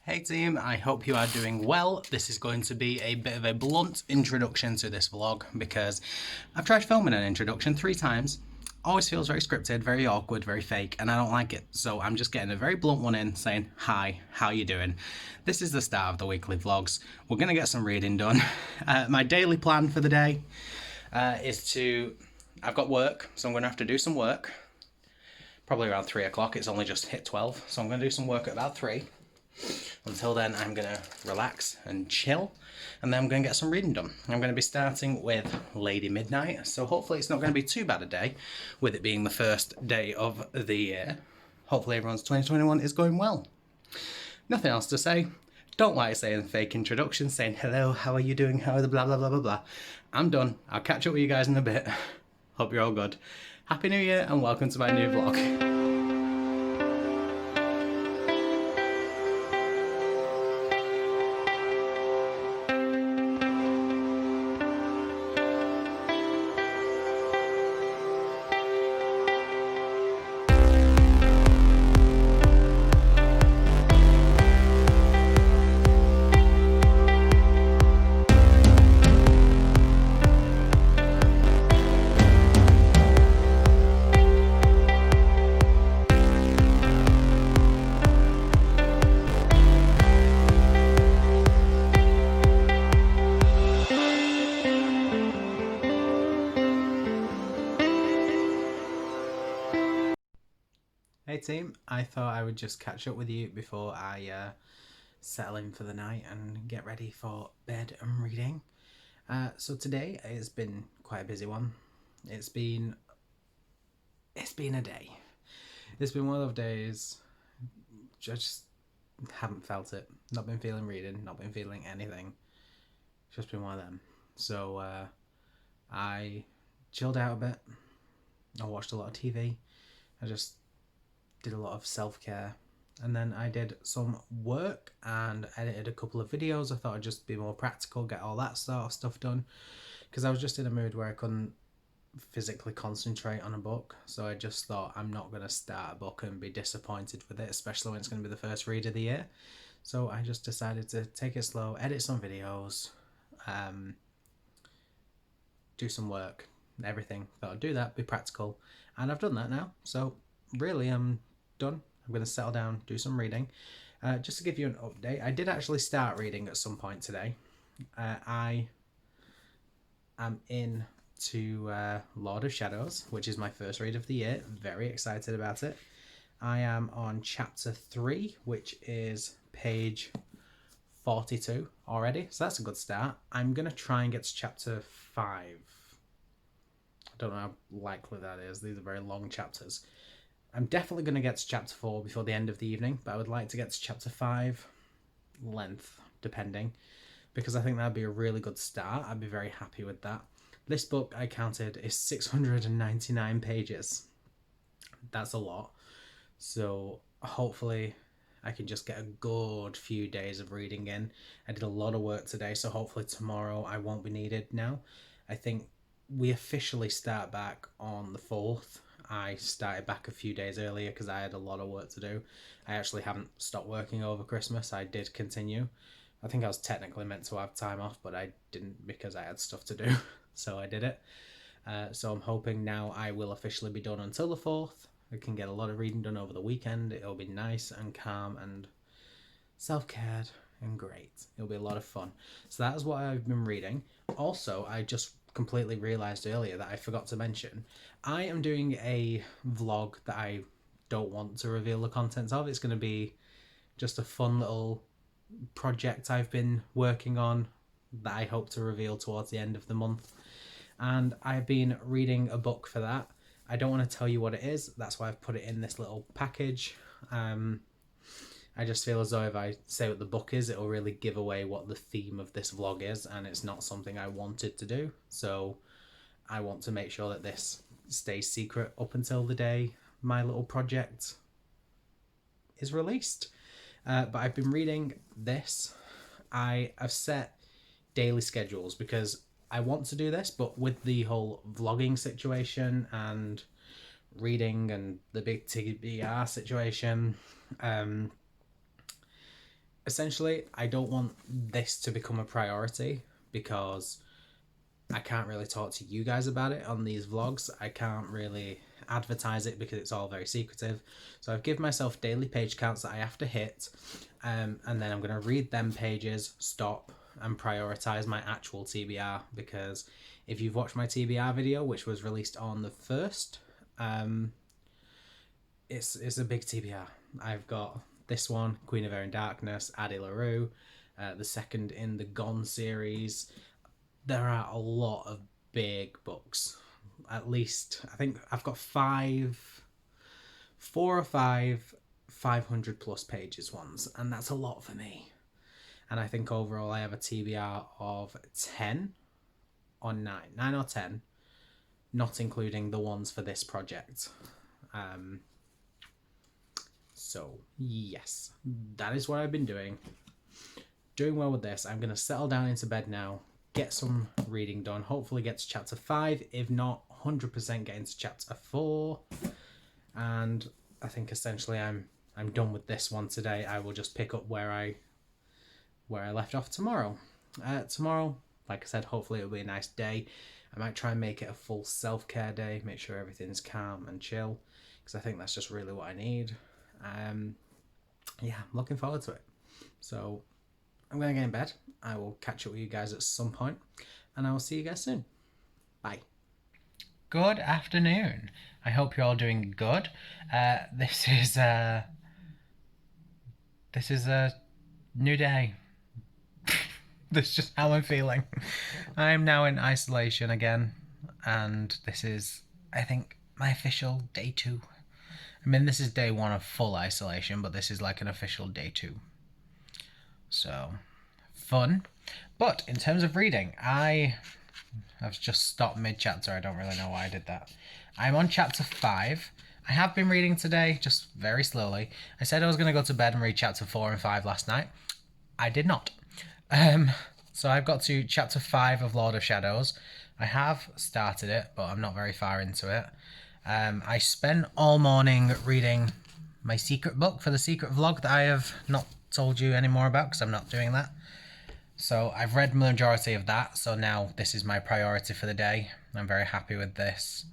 Hey team, I hope you are doing well. This is going to be a bit of a blunt introduction to this vlog because I've tried filming an introduction 3 times. Always feels very scripted, very awkward, very fake, and I don't like it. So I'm just getting a very blunt one in saying, hi, how you doing? This is the start of the weekly vlogs. We're going to get some reading done. My daily plan for the day is I've got work, so I'm going to have to do some work. Probably around 3 o'clock, it's only just hit 12, so I'm going to do some work at about 3. Until then, I'm going to relax and chill, and then I'm going to get some reading done. I'm going to be starting with Lady Midnight, so hopefully it's not going to be too bad a day, with it being the first day of the year. Hopefully everyone's 2021 is going well. Nothing else to say. Don't like saying fake introductions, saying hello, how are you doing, how are the blah blah blah blah blah. I'm done. I'll catch up with you guys in a bit. Hope you're all good. Happy New Year and welcome to my new vlog. Hey team, I thought I would just catch up with you before I settle in for the night and get ready for bed and reading. So today it's been quite a busy one. It's been a day. It's been one of those days I just haven't felt it. Not been feeling reading, not been feeling anything. It's just been one of them. So I chilled out a bit. I watched a lot of TV. I just did a lot of self-care, and then I did some work and edited a couple of videos. I thought I'd just be more practical, get all that sort of stuff done, because I was just in a mood where I couldn't physically concentrate on a book. So I just thought, I'm not going to start a book and be disappointed with it, especially when it's going to be the first read of the year. So I just decided to take it slow, edit some videos, do some work, everything. Thought I'd do that, be practical, and I've done that now. So really, I'm done. I'm going to settle down, do some reading. Just to give you an update, I did actually start reading at some point today. I am into Lord of Shadows, which is my first read of the year. Very excited about it. I am on chapter 3, which is page 42 already, so that's a good start. I'm going to try and get to chapter 5. I don't know how likely that is. These are very long chapters. I'm definitely going to get to chapter 4 before the end of the evening, but I would like to get to chapter 5, length, depending, because I think that'd be a really good start. I'd be very happy with that. This book, I counted, is 699 pages. That's a lot. So hopefully I can just get a good few days of reading in. I did a lot of work today, so hopefully tomorrow I won't be needed now. I think we officially start back on the 4th. I started back a few days earlier because I had a lot of work to do. I actually haven't stopped working over Christmas. I did continue. I think I was technically meant to have time off, but I didn't because I had stuff to do. So I did it. So I'm hoping now I will officially be done until the 4th. I can get a lot of reading done over the weekend. It'll be nice and calm and self-cared and great. It'll be a lot of fun. So that is what I've been reading. Also, I just completely realised earlier that I forgot to mention, I am doing a vlog that I don't want to reveal the contents of. It's going to be just a fun little project I've been working on that I hope to reveal towards the end of the month. And I've been reading a book for that. I don't want to tell you what it is. That's why I've put it in this little package. I just feel as though if I say what the book is, it'll really give away what the theme of this vlog is, and it's not something I wanted to do. So I want to make sure that this stays secret up until the day my little project is released. But I've been reading this. I've set daily schedules because I want to do this, but with the whole vlogging situation and reading and the big TBR situation, essentially, I don't want this to become a priority because I can't really talk to you guys about it on these vlogs. I can't really advertise it because it's all very secretive. So I've given myself daily page counts that I have to hit, and then I'm going to read them pages, stop, and prioritize my actual TBR, because if you've watched my TBR video, which was released on the 1st, it's a big TBR. I've got this one, Queen of Air and Darkness, Addie LaRue, the second in the Gone series. There are a lot of big books. At least, I think I've got 4 or 5 500 plus pages ones, and that's a lot for me. And I think overall I have a TBR of 10 or 9 or 10, not including the ones for this project. So yes, that is what I've been doing. Doing well with this. I'm going to settle down into bed now, get some reading done, hopefully get to chapter 5, if not 100% get into chapter 4. And I think essentially I'm done with this one today. I will just pick up where I left off tomorrow. Tomorrow, like I said, hopefully it'll be a nice day. I might try and make it a full self-care day, make sure everything's calm and chill, because I think that's just really what I need. Yeah, I'm looking forward to it. So I'm going to get in bed. I will catch up with you guys at some point, and I will see you guys soon. Bye. Good afternoon. I hope you're all doing good. This is a new day. That's just how I'm feeling. I'm now in isolation again, and this is, I think, my official day 2. I mean, this is day 1 of full isolation, but this is like an official day 2. So, fun. But in terms of reading, I've just stopped mid-chapter. I don't really know why I did that. I'm on chapter 5. I have been reading today, just very slowly. I said I was going to go to bed and read chapter 4 and 5 last night. I did not. So I've got to chapter 5 of Lord of Shadows. I have started it, but I'm not very far into it. I spent all morning reading my secret book for the secret vlog that I have not told you any more about because I'm not doing that. So I've read the majority of that, so now this is my priority for the day. I'm very happy with this.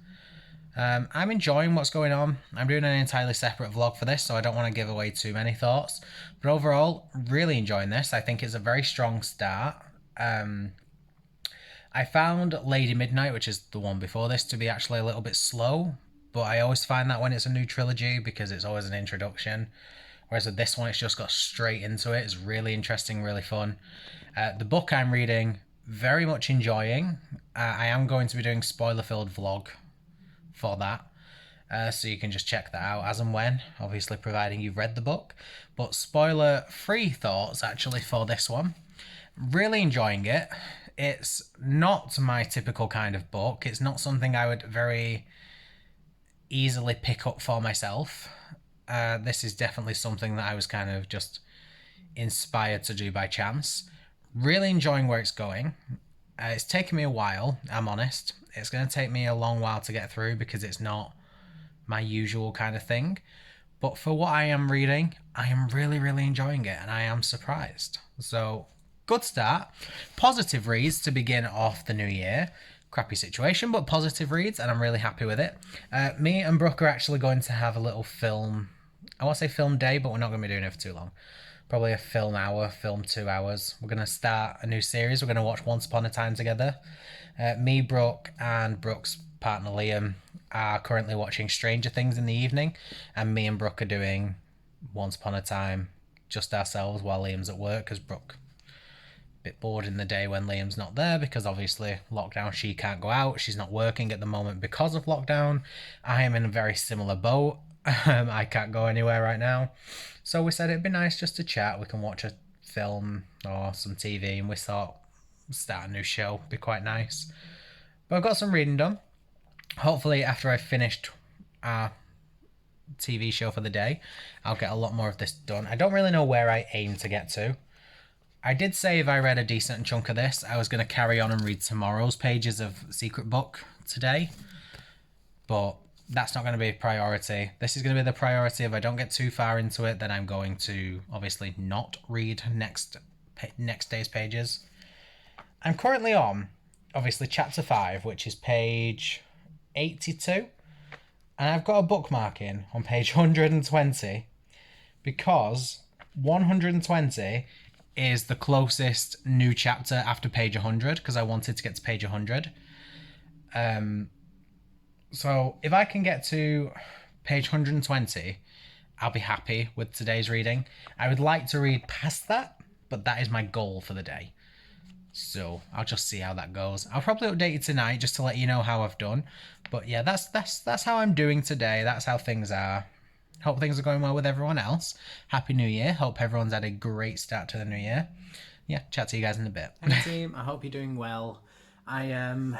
I'm enjoying what's going on. I'm doing an entirely separate vlog for this, so I don't want to give away too many thoughts. But overall, really enjoying this. I think it's a very strong start. I found Lady Midnight, which is the one before this, to be actually a little bit slow. But I always find that when it's a new trilogy, because it's always an introduction. Whereas with this one, it's just got straight into it. It's really interesting, really fun. The book I'm reading, very much enjoying. I am going to be doing spoiler-filled vlog for that. So you can just check that out as and when, obviously providing you've read the book. But spoiler-free thoughts, actually, for this one. Really enjoying it. It's not my typical kind of book. It's not something I would very easily pick up for myself. This is definitely something that I was kind of just inspired to do by chance. Really enjoying where it's going. It's taken me a while, I'm honest. It's going to take me a long while to get through because it's not my usual kind of thing. But for what I am reading, I am really, really enjoying it, and I am surprised. So, good start. Positive reads to begin off the new year. Crappy situation, but positive reads, and I'm really happy with it. Me and Brooke are actually going to have a little film, I won't say film day, but we're not going to be doing it for too long. Probably a film hour, film 2 hours. We're going to start a new series. We're going to watch Once Upon a Time together. Me, Brooke, and Brooke's partner Liam are currently watching Stranger Things in the evening, and me and Brooke are doing Once Upon a Time just ourselves while Liam's at work, because Brooke bit bored in the day when Liam's not there, because obviously lockdown, she can't go out, she's not working at the moment because of lockdown. I am in a very similar boat. I can't go anywhere right now, so we said it'd be nice just to chat. We can watch a film or some TV, and we thought start a new show, be quite nice. But I've got some reading done. Hopefully after I've finished our TV show for the day, I'll get a lot more of this done. I don't really know where I aim to get to. I did say if I read a decent chunk of this, I was going to carry on and read tomorrow's pages of Secret Book today. But that's not going to be a priority. This is going to be the priority. If I don't get too far into it, then I'm going to obviously not read next day's pages. I'm currently on, obviously, chapter 5, which is page 82. And I've got a bookmark in on page 120 because 120 is the closest new chapter after page 100 because I wanted to get to page 100. So if I can get to page 120, I'll be happy with today's reading. I would like to read past that, but that is my goal for the day. So I'll just see how that goes. I'll probably update you tonight just to let you know how I've done. But yeah, that's how I'm doing today. That's how things are. Hope things are going well with everyone else. Happy New Year. Hope everyone's had a great start to the new year. Yeah, chat to you guys in a bit. Hey team, I hope you're doing well. I am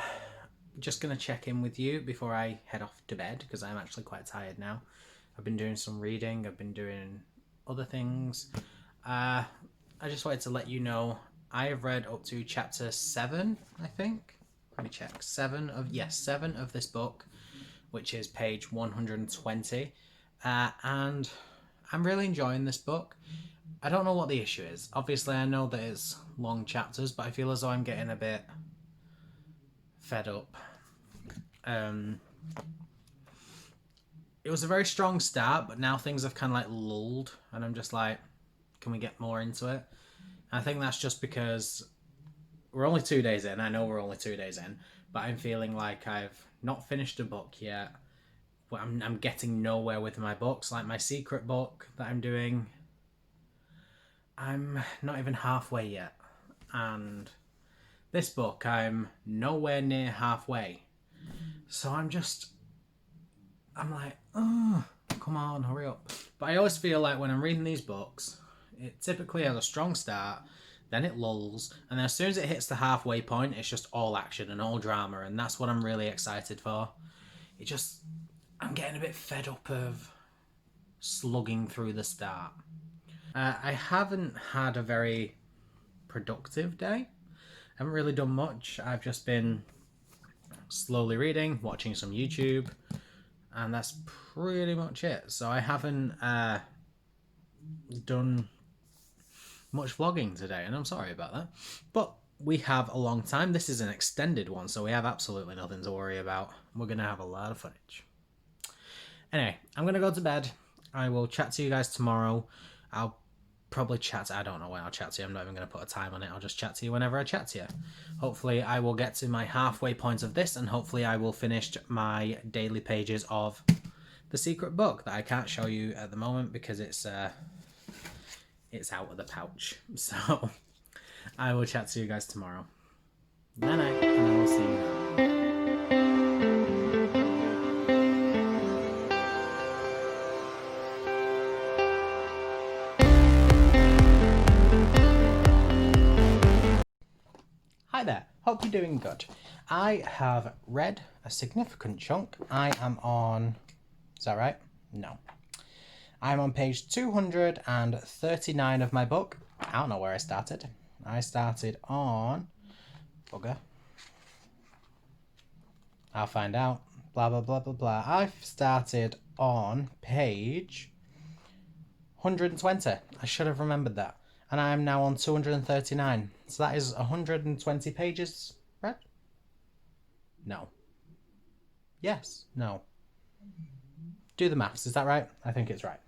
just going to check in with you before I head off to bed because I'm actually quite tired now. I've been doing some reading. I've been doing other things. I just wanted to let you know I have read up to chapter 7, I think. Let me check. 7 of this book, which is page 120. And I'm really enjoying this book. I don't know what the issue is. Obviously, I know that it's long chapters, but I feel as though I'm getting a bit fed up. It was a very strong start, but now things have kind of like lulled, and I'm just like, can we get more into it? I think that's just because we're only 2 days in. I know we're only 2 days in, but I'm feeling like I've not finished a book yet. I'm getting nowhere with my books. Like my secret book that I'm doing, I'm not even halfway yet. And this book, I'm nowhere near halfway. So I'm like, oh, come on, hurry up. But I always feel like when I'm reading these books, it typically has a strong start, then it lulls, and then as soon as it hits the halfway point, it's just all action and all drama, and that's what I'm really excited for. I'm getting a bit fed up of slugging through the start. I haven't had a very productive day. I haven't really done much. I've just been slowly reading, watching some YouTube, and that's pretty much it. So I haven't done much vlogging today, and I'm sorry about that. But we have a long time. This is an extended one, so we have absolutely nothing to worry about. We're going to have a lot of footage. Anyway, I'm going to go to bed. I will chat to you guys tomorrow. I'll probably chat. I don't know when I'll chat to you. I'm not even going to put a time on it. I'll just chat to you whenever I chat to you. Hopefully I will get to my halfway point of this, and hopefully I will finish my daily pages of the secret book that I can't show you at the moment because it's out of the pouch. So I will chat to you guys tomorrow. Night night, and I will see you now. Hi there, hope you're doing good. I have read a significant chunk. I am on, is that right? No. I'm on page 239 of my book. I don't know where I started. I started on, bugger. I'll find out. Blah, blah, blah, blah, blah. I started on page 120. I should have remembered that. And I am now on 239. So that is 120 pages read? No. Yes. No. Do the maths. Is that right? I think it's right.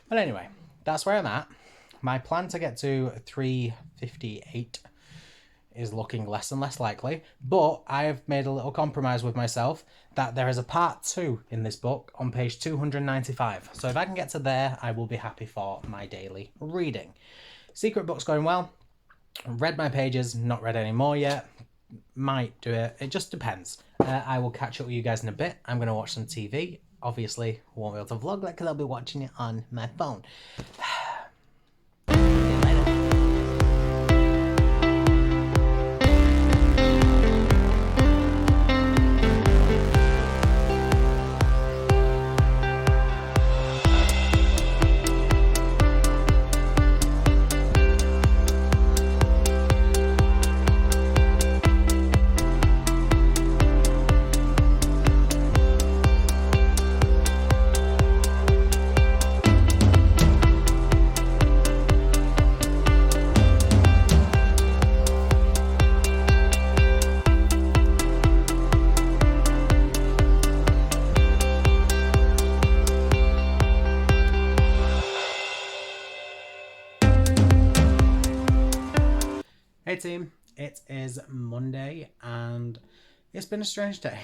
But anyway, that's where I'm at. My plan to get to 358 is looking less and less likely. But I've made a little compromise with myself that there is a part 2 in this book on page 295. So if I can get to there, I will be happy for my daily reading. Secret book's going well. Read my pages, not read any more yet. Might do it. It just depends. I will catch up with you guys in a bit. I'm going to watch some TV. Obviously, won't be able to vlog that because I'll be watching it on my phone. Hey team, it is Monday and it's been a strange day.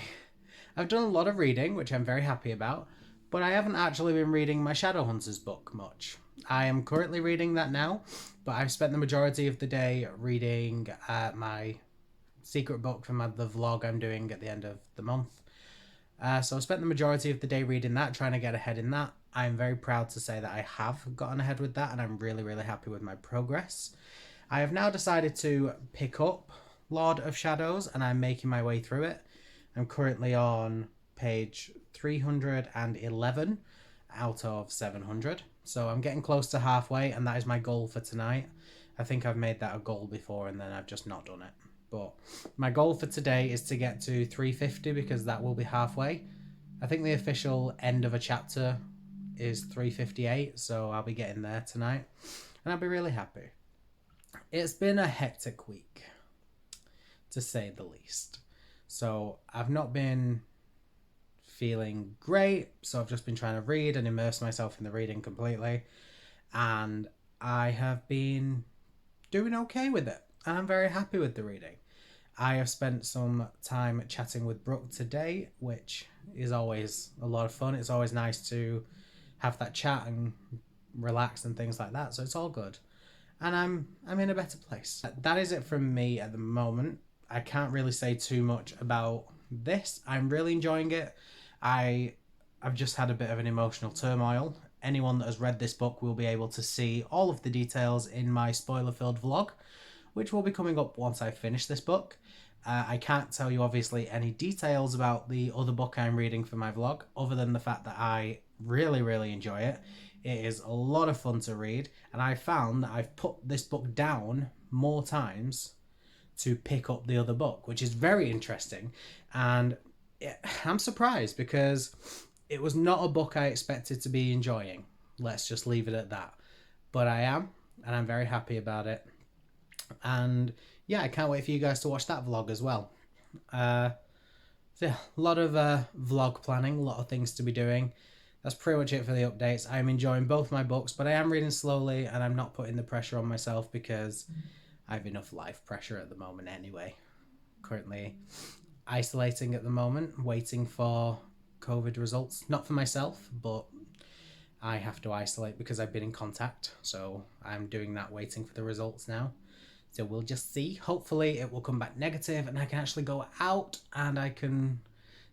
I've done a lot of reading, which I'm very happy about, but I haven't actually been reading my Shadowhunters book much. I am currently reading that now, but I've spent the majority of the day reading my secret book for the vlog I'm doing at the end of the month. So I spent the majority of the day reading that, trying to get ahead in that. I'm very proud to say that I have gotten ahead with that, and I'm really, really happy with my progress. I have now decided to pick up Lord of Shadows, and I'm making my way through it. I'm currently on page 311 out of 700. So I'm getting close to halfway, and that is my goal for tonight. I think I've made that a goal before, and then I've just not done it. But my goal for today is to get to 350 because that will be halfway. I think the official end of a chapter is 358, so I'll be getting there tonight. And I'll be really happy. It's been a hectic week, to say the least. So I've not been feeling great, so I've just been trying to read and immerse myself in the reading completely. And I have been doing okay with it. And I'm very happy with the reading. I have spent some time chatting with Brooke today, which is always a lot of fun. It's always nice to have that chat and relax and things like that. So it's all good. And I'm in a better place. That is it from me at the moment. I can't really say too much about this. I'm really enjoying it. I've just had a bit of an emotional turmoil. Anyone that has read this book will be able to see all of the details in my spoiler-filled vlog, which will be coming up once I finish this book. I can't tell you, obviously, any details about the other book I'm reading for my vlog, other than the fact that I really, really enjoy it. It is a lot of fun to read, and I found that I've put this book down more times to pick up the other book, which is very interesting. And I'm surprised because it was not a book I expected to be enjoying. Let's just leave it at that. But I am, and I'm very happy about it. And yeah, I can't wait for you guys to watch that vlog as well. So yeah, a lot of vlog planning, a lot of things to be doing. That's pretty much it for the updates. I'm enjoying both my books, but I am reading slowly and I'm not putting the pressure on myself because I have enough life pressure at the moment anyway. Currently isolating at the moment, waiting for COVID results. Not for myself, but I have to isolate because I've been in contact. So I'm doing that, waiting for the results now. So we'll just see. Hopefully it will come back negative and I can actually go out and I can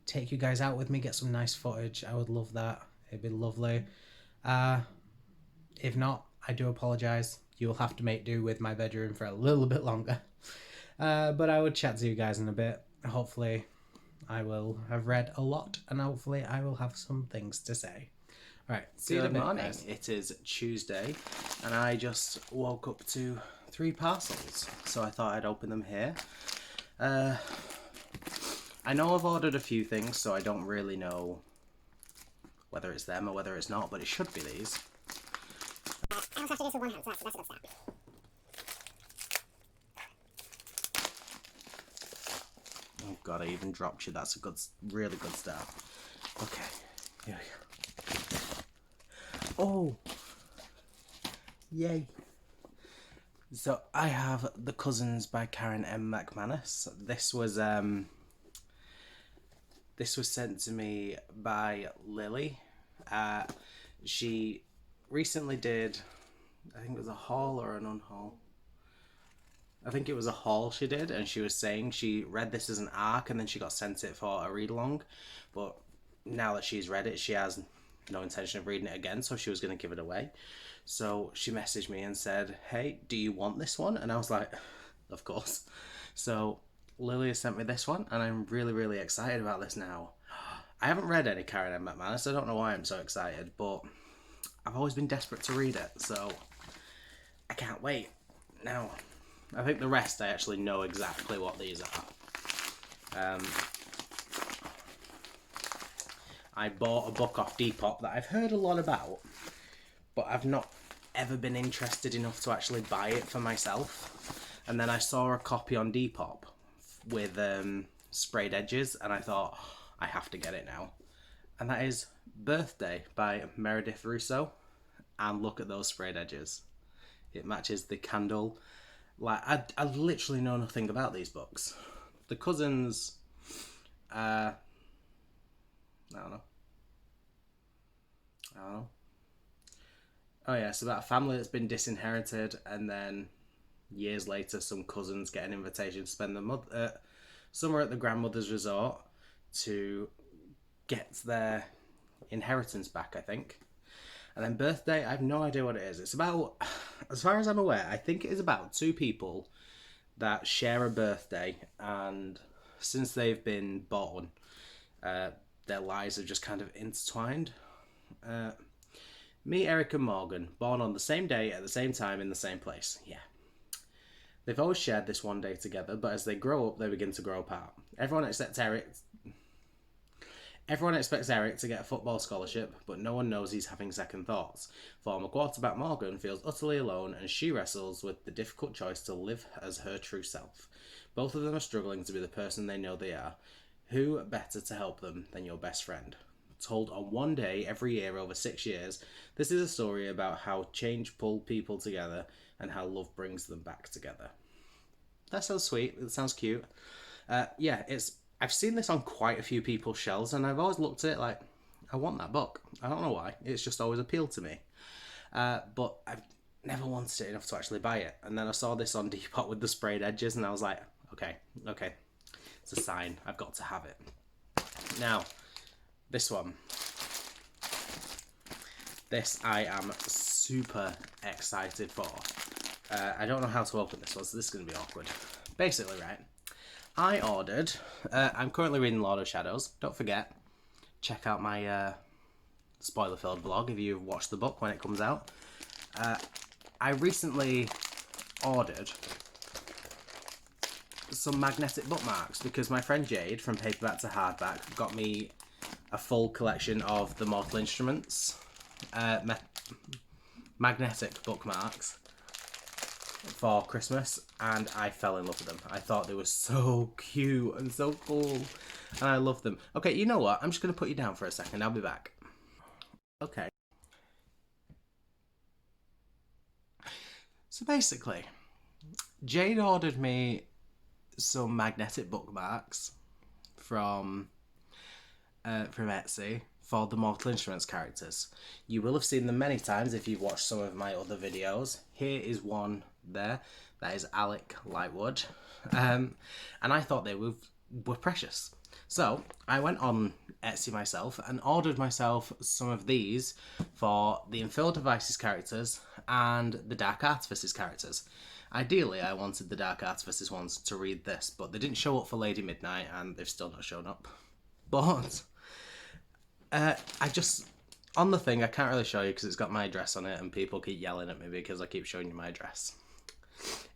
take you guys out with me, get some nice footage. I would love that. It'd be lovely. If not, I do apologise. You'll have to make do with my bedroom for a little bit longer. But I will chat to you guys in a bit. Hopefully I will have read a lot and hopefully I will have some things to say. Right, see you in a bit, morning. Guys. It is Tuesday and I just woke up to 3 parcels, so I thought I'd open them here. I know I've ordered a few things, so I don't really know whether it's them or whether it's not, but it should be these. I also have to do this with one hand, so that's a good start. Oh god, I even dropped you. That's a good, really good start. Okay, here we go. Oh! Yay! So I have The Cousins by Karen M. McManus. This was sent to me by Lily. She recently did, I think it was a haul or an unhaul. I think it was a haul she did, and she was saying she read this as an ARC and then she got sent it for a read along. But now that she's read it, she has no intention of reading it again, so she was going to give it away. So she messaged me and said, hey, do you want this one? And I was like, of course. So Lily has sent me this one and I'm really, really excited about this now. I haven't read any Karen M. McManus. I don't know why I'm so excited, but I've always been desperate to read it, so I can't wait. Now, I think the rest I actually know exactly what these are. I bought a book off Depop that I've heard a lot about, but I've not ever been interested enough to actually buy it for myself. And then I saw a copy on Depop with sprayed edges, and I thought, I have to get it now. And that is Birthday by Meredith Russo. And look at those sprayed edges. It matches the candle Like, I literally know nothing about these books. The Cousins, I don't know. I don't know. Oh yeah, it's about a family that's been disinherited, and then years later, some cousins get an invitation to spend the summer at the grandmother's resort to get their inheritance back, I think. And then birthday, I have no idea what it is. It's about, as far as I'm aware, I think it is about two people that share a birthday, and since they've been born, their lives have just kind of intertwined. Me, Eric, and Morgan, born on the same day at the same time in the same place. Yeah. They've always shared this one day together, but as they grow up, they begin to grow apart. Everyone expects Eric to get a football scholarship, but no one knows he's having second thoughts. Former quarterback Morgan feels utterly alone, and she wrestles with the difficult choice to live as her true self. Both of them are struggling to be the person they know they are. Who better to help them than your best friend? Told on one day every year over 6 years, this is a story about how change pulls people together and how love brings them back together. That sounds sweet. It sounds cute. I've seen this on quite a few people's shelves, and I've always looked at it like, I want that book. I don't know why. It's just always appealed to me. But I've never wanted it enough to actually buy it. And then I saw this on Depop with the sprayed edges, and I was like, okay. It's a sign. I've got to have it. Now, this one. This I am super excited for. I don't know how to open this one, so this is going to be awkward. Basically, right, I ordered... I'm currently reading Lord of Shadows. Don't forget, check out my spoiler-filled vlog if you've watched the book when it comes out. I recently ordered some magnetic bookmarks because my friend Jade from Paperback to Hardback got me a full collection of the Mortal Instruments magnetic bookmarks for Christmas, and I fell in love with them. I thought they were so cute and so cool, and I love them. Okay, you know what? I'm just going to put you down for a second. I'll be back. Okay. So basically, Jade ordered me some magnetic bookmarks from Etsy for the Mortal Instruments characters. You will have seen them many times if you've watched some of my other videos. Here is one there. That is Alec Lightwood. And I thought they were precious. So I went on Etsy myself and ordered myself some of these for the Infernal Devices characters and the Dark Artifices characters. Ideally, I wanted the Dark Artifices ones to read this, but they didn't show up for Lady Midnight, and they've still not shown up. But on the thing, I can't really show you because it's got my address on it, and people keep yelling at me because I keep showing you my address.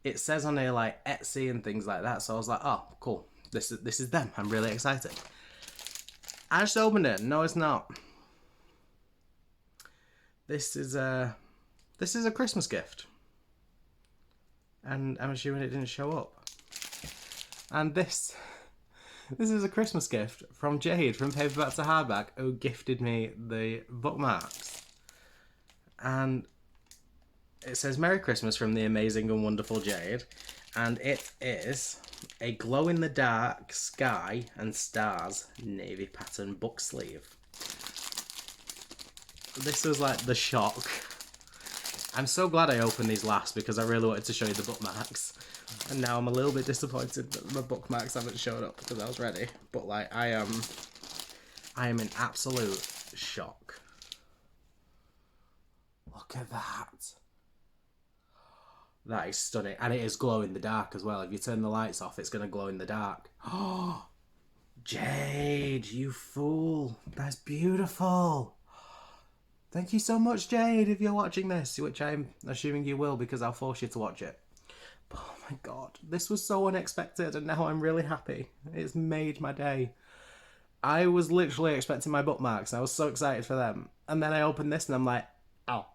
It says on here like Etsy and things like that, so I was like, oh, cool. This is them. I'm really excited. I just opened it. No, it's not. This is a Christmas gift. And I'm assuming it didn't show up. And this is a Christmas gift from Jade from Paperback to Hardback, who gifted me the bookmarks. And it says Merry Christmas from the amazing and wonderful Jade. And it is a glow-in-the-dark sky and stars navy pattern book sleeve. This was like the shock. I'm so glad I opened these last because I really wanted to show you the bookmarks. And now I'm a little bit disappointed that the bookmarks haven't showed up because I was ready. But like, I am in absolute shock. Look at that. That is stunning. And it is glow in the dark as well. If you turn the lights off, it's going to glow in the dark. Oh, Jade, you fool. That's beautiful. Thank you so much, Jade, if you're watching this, which I'm assuming you will because I'll force you to watch it. Oh my god, this was so unexpected and now I'm really happy. It's made my day. I was literally expecting my bookmarks and I was so excited for them. And then I opened this and I'm like, oh,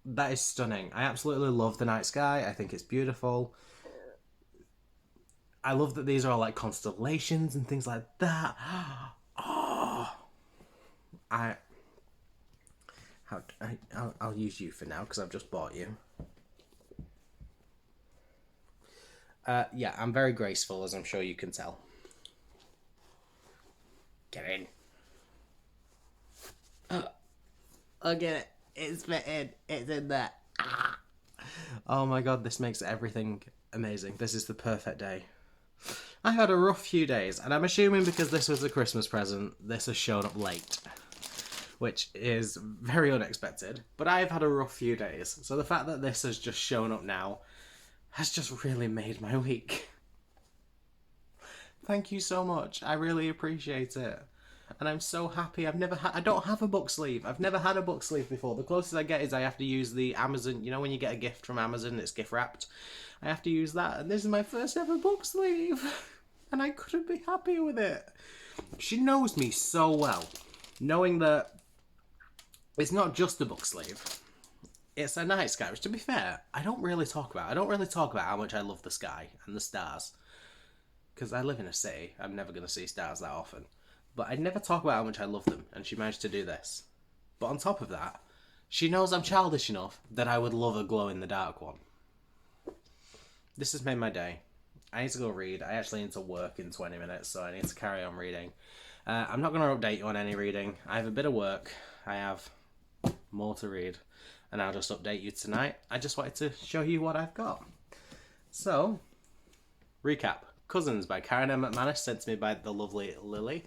that is stunning. I absolutely love the night sky. I think it's beautiful. I love that these are all like constellations and things like that. Oh, I'll use you for now because I've just bought you. Yeah, I'm very graceful, as I'm sure you can tell. Get in. Look at it. It's fitting. It's in there. Ah. Oh my god, this makes everything amazing. This is the perfect day. I had a rough few days, and I'm assuming because this was a Christmas present, this has shown up late, which is very unexpected. But I've had a rough few days, so the fact that this has just shown up now has just really made my week. Thank you so much. I really appreciate it. And I'm so happy. I don't have a book sleeve. I've never had a book sleeve before. The closest I get is I have to use the Amazon, you know when you get a gift from Amazon, it's gift wrapped. I have to use that, and this is my first ever book sleeve. And I couldn't be happier with it. She knows me so well, knowing that it's not just a book sleeve. It's a night sky, which to be fair, I don't really talk about. I don't really talk about how much I love the sky and the stars. Because I live in a city, I'm never going to see stars that often. But I'd never talk about how much I love them, and she managed to do this. But on top of that, she knows I'm childish enough that I would love a glow-in-the-dark one. This has made my day. I need to go read. I actually need to work in 20 minutes, so I need to carry on reading. I'm not going to update you on any reading. I have a bit of work. I have more to read. And I'll just update you tonight. I just wanted to show you what I've got. So, recap. Cousins by Karen M. McManus, sent to me by the lovely Lily.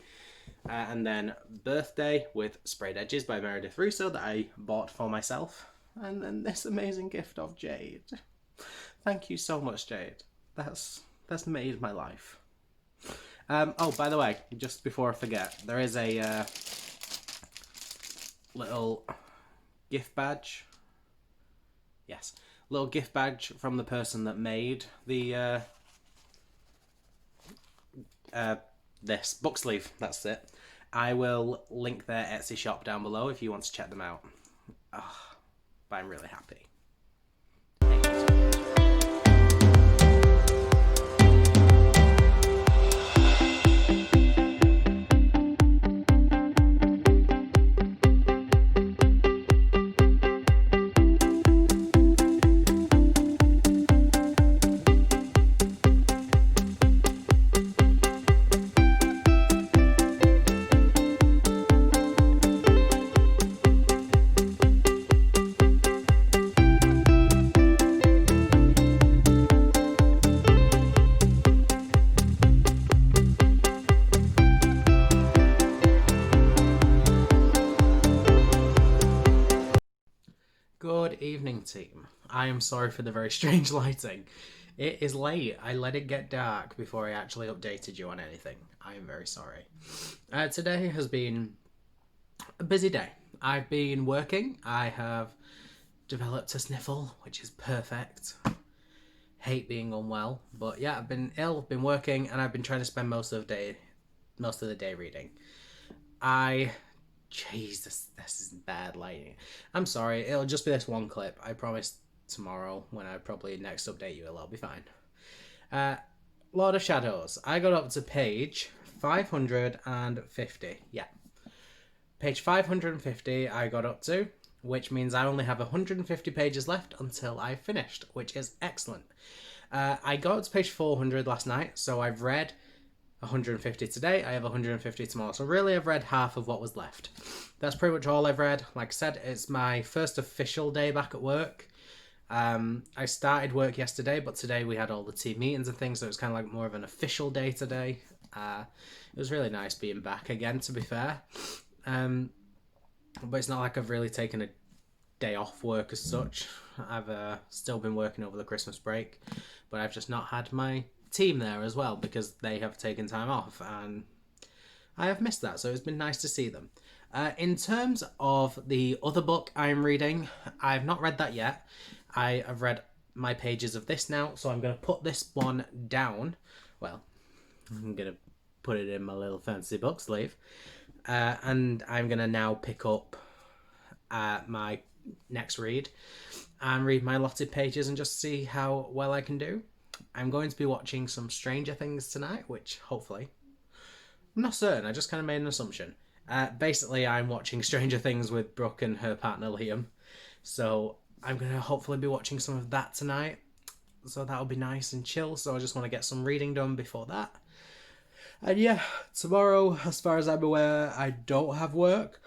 And then Birthday with Sprayed Edges by Meredith Russo that I bought for myself. And then this amazing gift of Jade. Thank you so much, Jade. That's made my life. Oh, by the way, just before I forget, there is a little gift badge. Yes, little gift badge from the person that made the this book sleeve. That's it. I will link their Etsy shop down below if you want to check them out. Oh, but I'm really happy. Thank you so much. Good evening, team. I am sorry for the very strange lighting. It is late. I let it get dark before I actually updated you on anything. I am very sorry. Today has been a busy day. I've been working. I have developed a sniffle, which is perfect. Hate being unwell, but yeah, I've been ill, been working, and I've been trying to spend most of the day reading. Jesus, this is bad lighting. I'm sorry, it'll just be this one clip. I promise tomorrow, when I probably next update you, it'll be fine. Lord of Shadows. I got up to page 550. Yeah. Page 550 I got up to, which means I only have 150 pages left until I've finished, which is excellent. I got up to page 400 last night, so I've read 150 today, I have 150 tomorrow. So really I've read half of what was left. That's pretty much all I've read. Like I said, it's my first official day back at work. I started work yesterday, but today we had all the team meetings and things, so it was kind of like more of an official day today. It was really nice being back again, to be fair. But it's not like I've really taken a day off work as such. I've still been working over the Christmas break, but I've just not had my team there as well because they have taken time off and I have missed that, so it's been nice to see them. In terms of the other book I'm reading, I've not read that yet. I have read my pages of this now, so I'm going to put this one down. Well, I'm going to put it in my little fancy book sleeve, and I'm going to now pick up my next read and read my allotted pages and just see how well I can do. I'm going to be watching some Stranger Things tonight, which hopefully... I'm not certain, I just kind of made an assumption. Basically, I'm watching Stranger Things with Brooke and her partner Liam. So I'm going to hopefully be watching some of that tonight. so that'll be nice and chill. So I just want to get some reading done before that. And yeah, tomorrow, as far as I'm aware, I don't have work.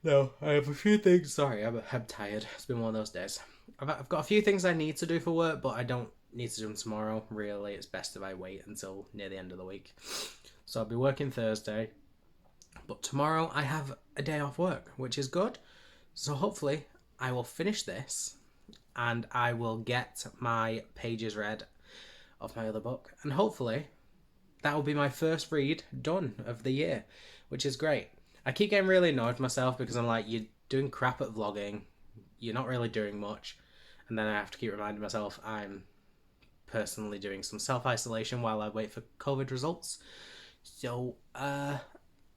No, I have a few things. Sorry, I'm tired. It's been one of those days. I've got a few things I need to do for work, but I don't need to do them tomorrow. Really, it's best if I wait until near the end of the week. So I'll be working Thursday, but tomorrow I have a day off work, which is good. So hopefully I will finish this and I will get my pages read of my other book. And hopefully that will be my first read done of the year, which is great. I keep getting really annoyed with myself because I'm like, you're doing crap at vlogging. You're not really doing much. And then I have to keep reminding myself I'm personally doing some self-isolation while I wait for COVID results. So,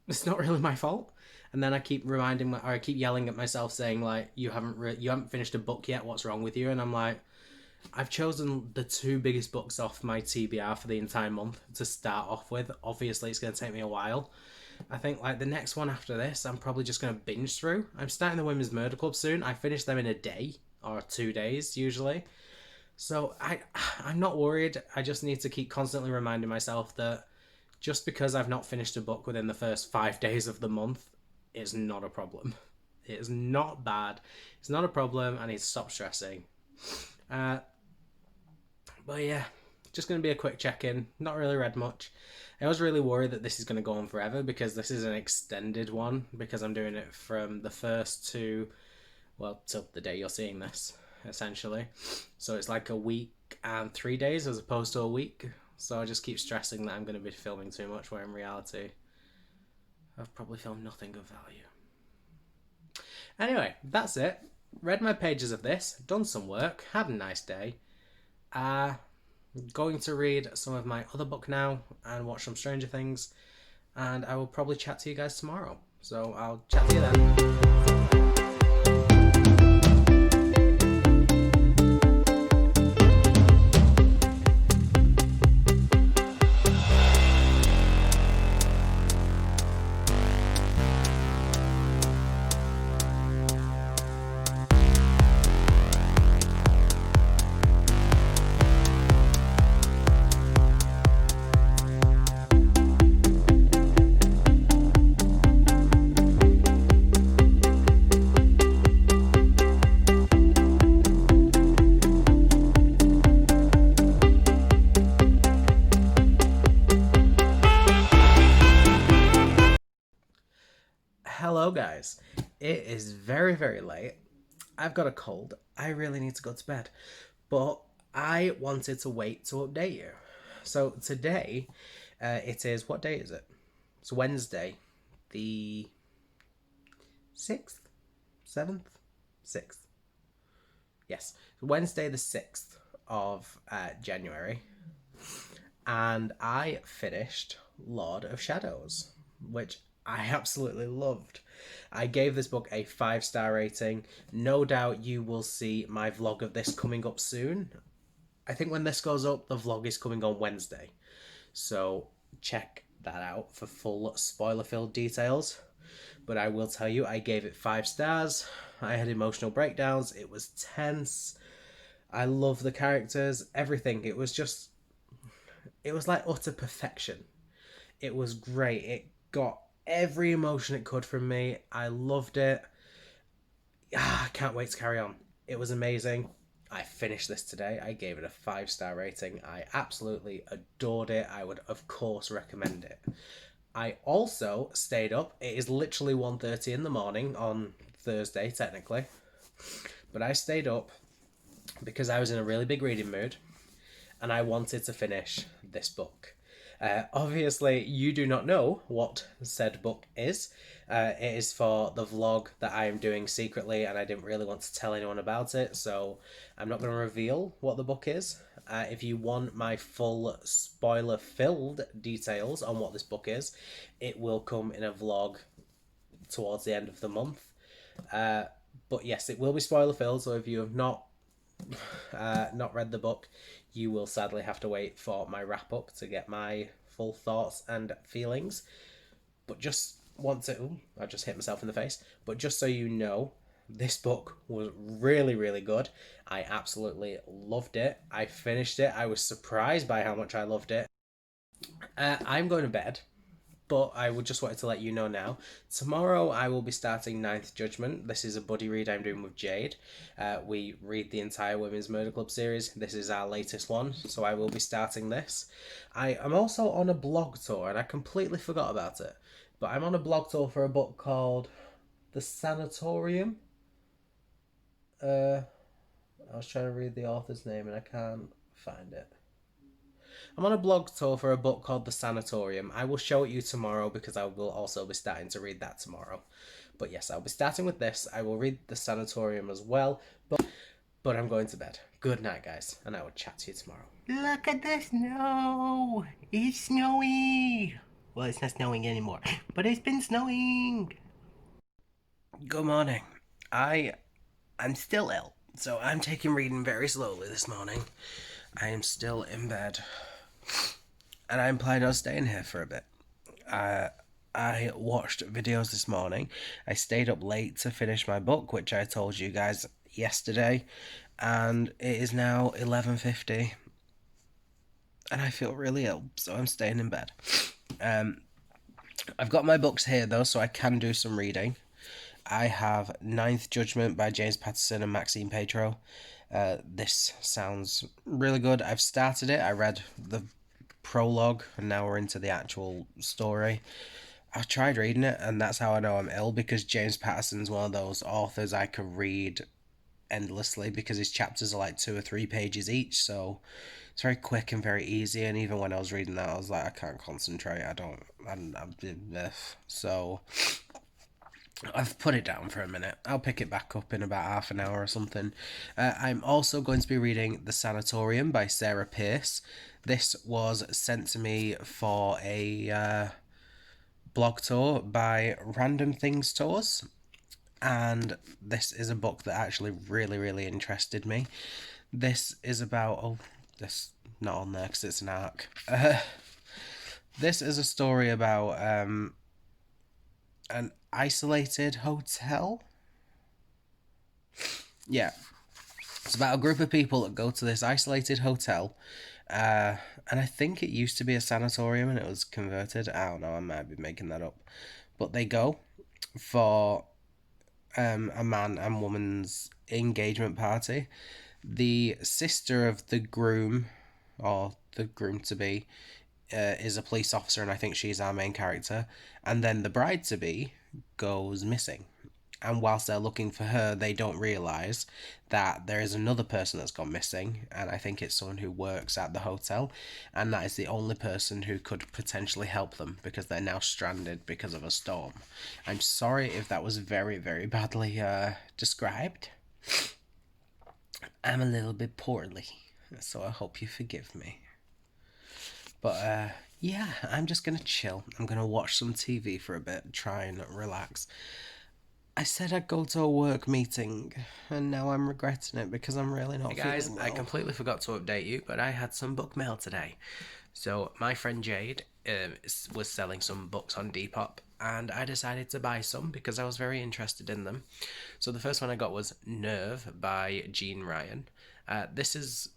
it's not really my fault. And then I keep I keep yelling at myself saying like, you haven't finished a book yet, what's wrong with you? And I'm like, I've chosen the two biggest books off my TBR for the entire month to start off with. Obviously it's going to take me a while. I think like the next one after this, I'm probably just going to binge through. I'm starting the Women's Murder Club soon. I finish them in a day or 2 days usually. So I'm not worried. I just need to keep constantly reminding myself that just because I've not finished a book within the first 5 days of the month is not a problem. It is not bad. It's not a problem. I need to stop stressing. But yeah, just going to be a quick check-in. Not really read much. I was really worried that this is going to go on forever because this is an extended one because I'm doing it from the 1st to, well, till the day you're seeing this, essentially. So it's like a week and 3 days as opposed to a week. So I just keep stressing that I'm going to be filming too much, where in reality, I've probably filmed nothing of value. Anyway, that's it. Read my pages of this, done some work, had a nice day. Going to read some of my other book now and watch some Stranger Things. And I will probably chat to you guys tomorrow. So I'll chat to you then. Hello guys, it is very, very late. I've got a cold. I really need to go to bed. But I wanted to wait to update you. So today, it is, what day is it? It's Wednesday, the 6th? 7th? 6th. Yes, Wednesday the 6th of January. And I finished Lord of Shadows, which I absolutely loved. I gave this book a 5-star rating. No doubt you will see my vlog of this coming up soon. I think when this goes up, the vlog is coming on Wednesday. So check that out for full spoiler-filled details. But I will tell you, I gave it 5 stars. I had emotional breakdowns. It was tense. I love the characters, everything. It was like utter perfection. It was great. It got every emotion it could from me. I loved it. I can't wait to carry on. It was amazing. I finished this today. I gave it a 5-star rating. I absolutely adored it. I would, of course, recommend it. I also stayed up. It is literally 1:30 in the morning on Thursday, technically. But I stayed up because I was in a really big reading mood and I wanted to finish this book. Obviously, you do not know what said book is. It is for the vlog that I am doing secretly, and I didn't really want to tell anyone about it, so I'm not going to reveal what the book is. If you want my full spoiler-filled details on what this book is, it will come in a vlog towards the end of the month. But yes, it will be spoiler-filled, so if you have not read the book, you will sadly have to wait for my wrap-up to get my full thoughts and feelings. But just want to... I just hit myself in the face. But just so you know This book was really, really good. I absolutely loved it. I finished it. I was surprised by how much I loved it. I'm going to bed, but I would just wanted to let you know now. Tomorrow I will be starting Ninth Judgment. This is a buddy read I'm doing with Jade. We read the entire Women's Murder Club series. This is our latest one, so I will be starting this. I am also on a blog tour, and I completely forgot about it. But I'm on a blog tour for a book called The Sanatorium. I was trying to read the author's name and I can't find it. I'm on a blog tour for a book called The Sanatorium. I will show it you tomorrow because I will also be starting to read that tomorrow. But yes, I'll be starting with this. I will read The Sanatorium as well. But I'm going to bed. Good night, guys, and I will chat to you tomorrow. Look at the snow! It's snowy! Well, it's not snowing anymore, but it's been snowing! Good morning. I'm still ill, so I'm taking reading very slowly this morning. I am still in bed, and I'm planning on staying here for a bit. I watched videos this morning. I stayed up late to finish my book, which I told you guys yesterday, and it is now 11:50, and I feel really ill, so I'm staying in bed. I've got my books here though, so I can do some reading. I have Ninth Judgment by James Patterson and Maxine Petro. This sounds really good. I've started it. I read the prologue, and now we're into the actual story. I've tried reading it, and that's how I know I'm ill, because James Patterson's one of those authors I could read endlessly because his chapters are like 2 or 3 pages each, so it's very quick and very easy. And even when I was reading that, I was like, I can't concentrate. So I've put it down for a minute. I'll pick it back up in about half an hour or something. I'm also going to be reading The Sanatorium by Sarah Pearce. This was sent to me for a blog tour by Random Things Tours. And this is a book that actually really, really interested me. This is about... Oh, this not on there because it's an arc. This is a story about an isolated hotel. Yeah. It's about a group of people that go to this isolated hotel. And I think it used to be a sanatorium and it was converted. I don't know, I might be making that up. But they go for a man and woman's engagement party. The sister of the groom, or the groom-to-be, is a police officer, and I think she's our main character. And then the bride-to-be goes missing. And whilst they're looking for her, they don't realise that there is another person that's gone missing, and I think it's someone who works at the hotel, and that is the only person who could potentially help them because they're now stranded because of a storm. I'm sorry if that was very, very badly described. I'm a little bit poorly, so I hope you forgive me. But yeah, I'm just gonna chill. I'm gonna watch some TV for a bit, try and relax. I said I'd go to a work meeting, and now I'm regretting it because I'm really not feeling well. Hey guys, I completely forgot to update you, but I had some book mail today. So my friend Jade was selling some books on Depop, and I decided to buy some because I was very interested in them. So the first one I got was Nerve by Jean Ryan. This has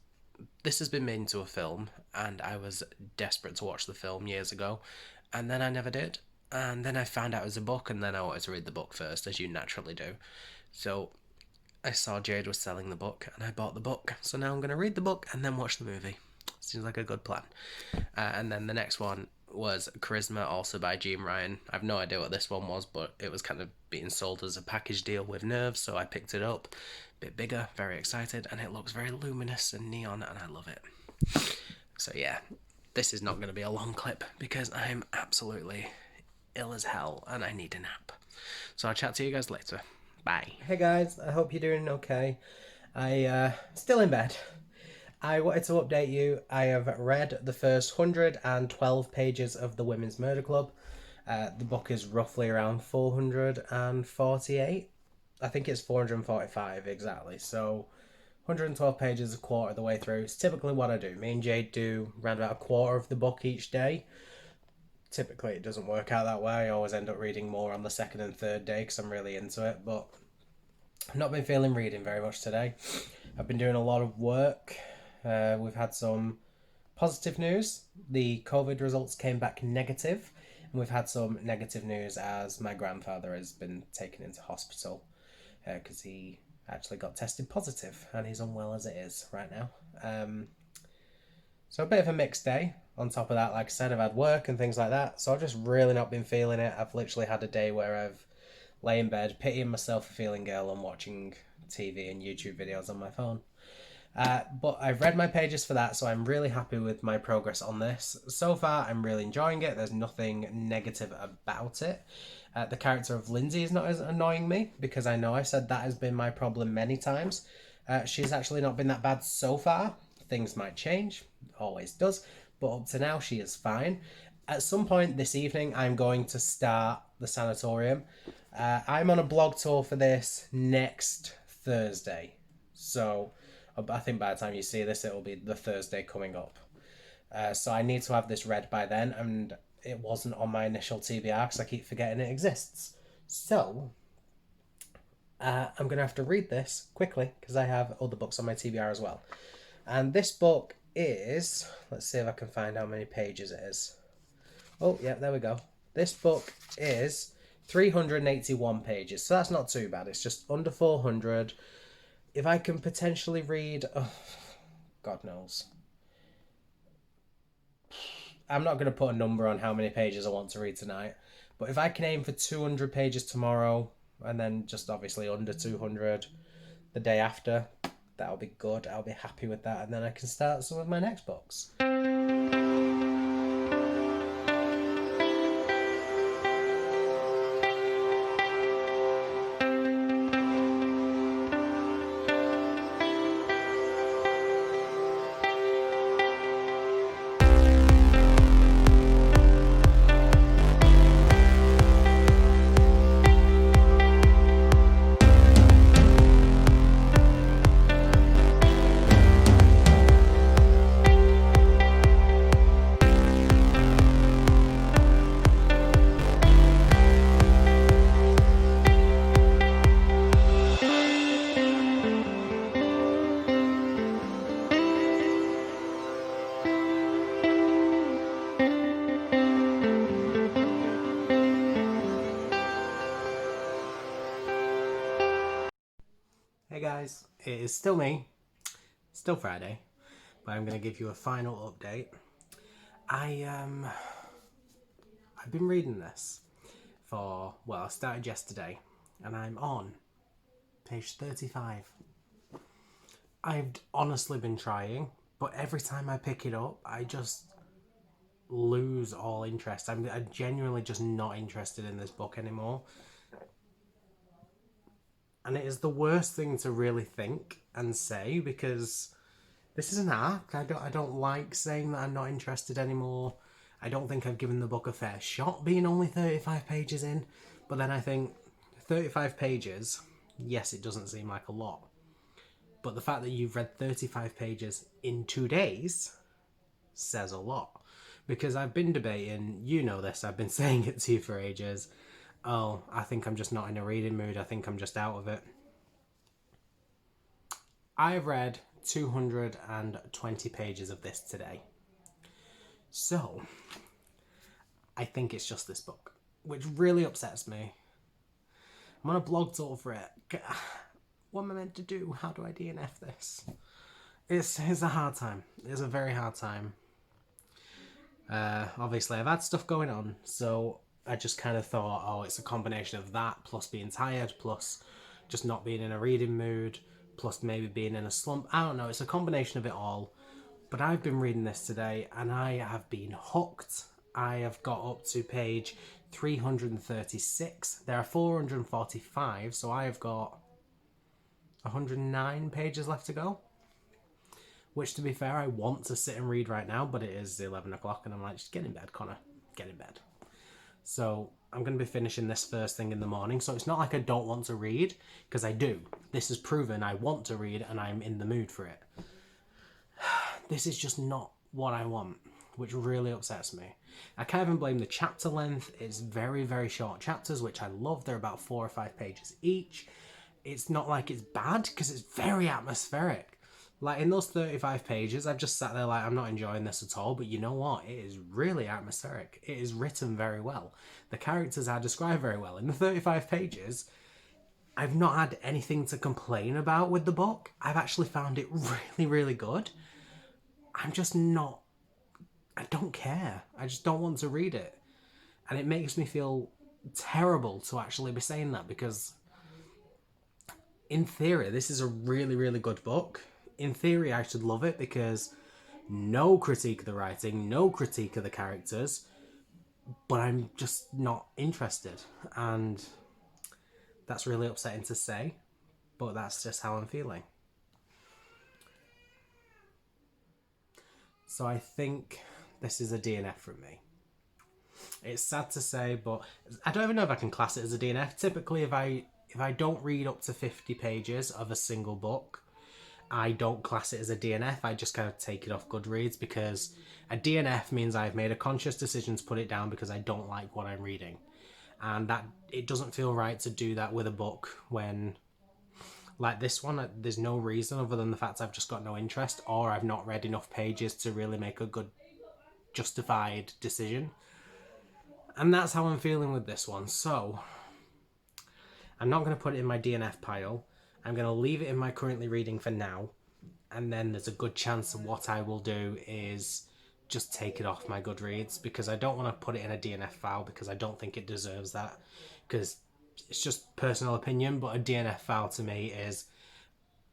been made into a film, and I was desperate to watch the film years ago, and then I never did. And then I found out it was a book, and then I wanted to read the book first, as you naturally do. So I saw Jade was selling the book, and I bought the book. So now I'm going to read the book and then watch the movie. Seems like a good plan. And then the next one was Charisma, also by Jean Ryan. I've no idea what this one was, but it was kind of being sold as a package deal with Nerve, so I picked it up. A bit bigger, very excited, and it looks very luminous and neon, and I love it. So yeah, this is not going to be a long clip because I'm absolutely ill as hell and I need a nap. So I'll chat to you guys later. Bye. Hey guys, I hope you're doing okay. I still in bed. I wanted to update you. I have read the first 112 pages of The Women's Murder Club. The book is roughly around 448. I think it's 445 exactly. So 112 pages, a quarter of the way through. It's typically what I do. Me and Jade do around about a quarter of the book each day. Typically it doesn't work out that way. I always end up reading more on the second and third day because I'm really into it. But Not been feeling reading very much today. I've been doing a lot of work. We've had some positive news. The COVID results came back negative, and we've had some negative news as my grandfather has been taken into hospital because he actually got tested positive and he's unwell as it is right now. So a bit of a mixed day. On top of that, like I said, I've had work and things like that, so I've just really not been feeling it. I've literally had a day where I've lay in bed, pitying myself for feeling ill and watching TV and YouTube videos on my phone. But I've read my pages for that, so I'm really happy with my progress on this. So far, I'm really enjoying it. There's nothing negative about it. The character of Lindsay is not as annoying me, because I know I've said that has been my problem many times. She's actually not been that bad so far. Things might change, always does, but up to now, she is fine. At some point this evening, I'm going to start the sanatorium. I'm on a blog tour for this next Thursday. So I think by the time you see this, it'll be the Thursday coming up. So I need to have this read by then, and it wasn't on my initial TBR because I keep forgetting it exists. So I'm going to have to read this quickly because I have other books on my TBR as well. And this book is, let's see if I can find how many pages it is. Oh, yeah, there we go. This book is 381 pages, so that's not too bad. It's just under 400. If I can potentially read, God knows. I'm not going to put a number on how many pages I want to read tonight, but if I can aim for 200 pages tomorrow, and then just obviously under 200 the day after, that'll be good. I'll be happy with that, and then I can start some of my next books. Hey guys, it is still me, still Friday, but I'm going to give you a final update. I've been reading this for, I started yesterday, and I'm on page 35. I've honestly been trying, but every time I pick it up, I just lose all interest. I'm genuinely just not interested in this book anymore. And it is the worst thing to really think and say, because this is an arc. I don't like saying that I'm not interested anymore. I don't think I've given the book a fair shot being only 35 pages in. But then I think 35 pages, yes, it doesn't seem like a lot. But the fact that you've read 35 pages in 2 days says a lot. Because I've been debating, you know this, I've been saying it to you for ages. Oh, I think I'm just not in a reading mood. I think I'm just out of it. I've read 220 pages of this today. So, I think it's just this book, which really upsets me. I'm on a blog tour for it. What am I meant to do? How do I DNF this? It's a hard time. It's a very hard time. Obviously, I've had stuff going on, so I just kind of thought, oh, it's a combination of that, plus being tired, plus just not being in a reading mood, plus maybe being in a slump. I don't know, it's a combination of it all. But I've been reading this today, and I have been hooked. I have got up to page 336. There are 445, so I have got 109 pages left to go. Which, to be fair, I want to sit and read right now, but it is 11 o'clock, and I'm like, just get in bed, Connor. Get in bed. So I'm going to be finishing this first thing in the morning. So it's not like I don't want to read, because I do. This has proven I want to read and I'm in the mood for it. This is just not what I want, which really upsets me. I can't even blame the chapter length. It's very, very short chapters, which I love. They're about 4 or 5 pages each. it's not like it's bad, because it's very atmospheric. Like, in those 35 pages, I've just sat there like, I'm not enjoying this at all, but you know what? It is really atmospheric. It is written very well. The characters are described very well. In the 35 pages, I've not had anything to complain about with the book. I've actually found it really, really good. I'm just not... I don't care. I just don't want to read it. And it makes me feel terrible to actually be saying that, because in theory, this is a really, really good book. In theory, I should love it, because no critique of the writing, no critique of the characters, but I'm just not interested. And that's really upsetting to say, but that's just how I'm feeling. So I think this is a DNF from me. It's sad to say, but I don't even know if I can class it as a DNF. Typically, if I don't read up to 50 pages of a single book, I don't class it as a DNF. I just kind of take it off Goodreads, because a DNF means I've made a conscious decision to put it down because I don't like what I'm reading. And that it doesn't feel right to do that with a book when, like this one, there's no reason other than the fact I've just got no interest, or I've not read enough pages to really make a good justified decision. And that's how I'm feeling with this one. So I'm not going to put it in my DNF pile. I'm going to leave it in my currently reading for now. And then there's a good chance of what I will do is just take it off my Goodreads, because I don't want to put it in a DNF file, because I don't think it deserves that. Because it's just personal opinion, but a DNF file to me is,